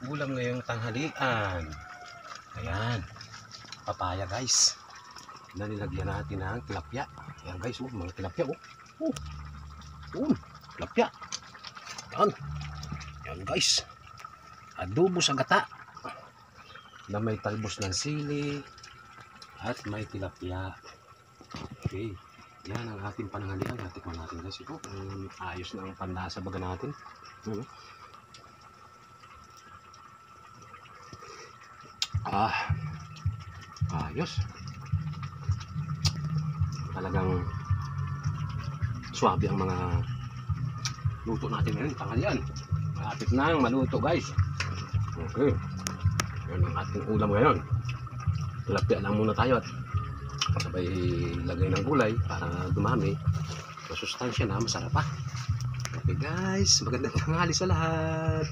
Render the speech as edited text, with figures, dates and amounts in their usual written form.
ulam ngayong tanghalian. Ayan, papaya guys. Na nilagyan natin ng tilapia. Ayan guys, mga tilapia tilapia. Ayan. Ayan guys. Adobo sa gata. Na may talbos ng sili at may tilapia. Okay. Yan ang ating pananghalian. Natikman natin guys ito. Ayos na ang panlasa baga natin. Ayos. Talagang swabe ang mga luto natin ngayon. Tanghalian. Malapit na ang maluto guys. Okay. Yan ang ating ulam ngayon. Tilapia lang muna tayo at sabay lagay ng gulay para dumami. Masustansya na, masarap pa. Okay guys, magandang tanghali sa lahat.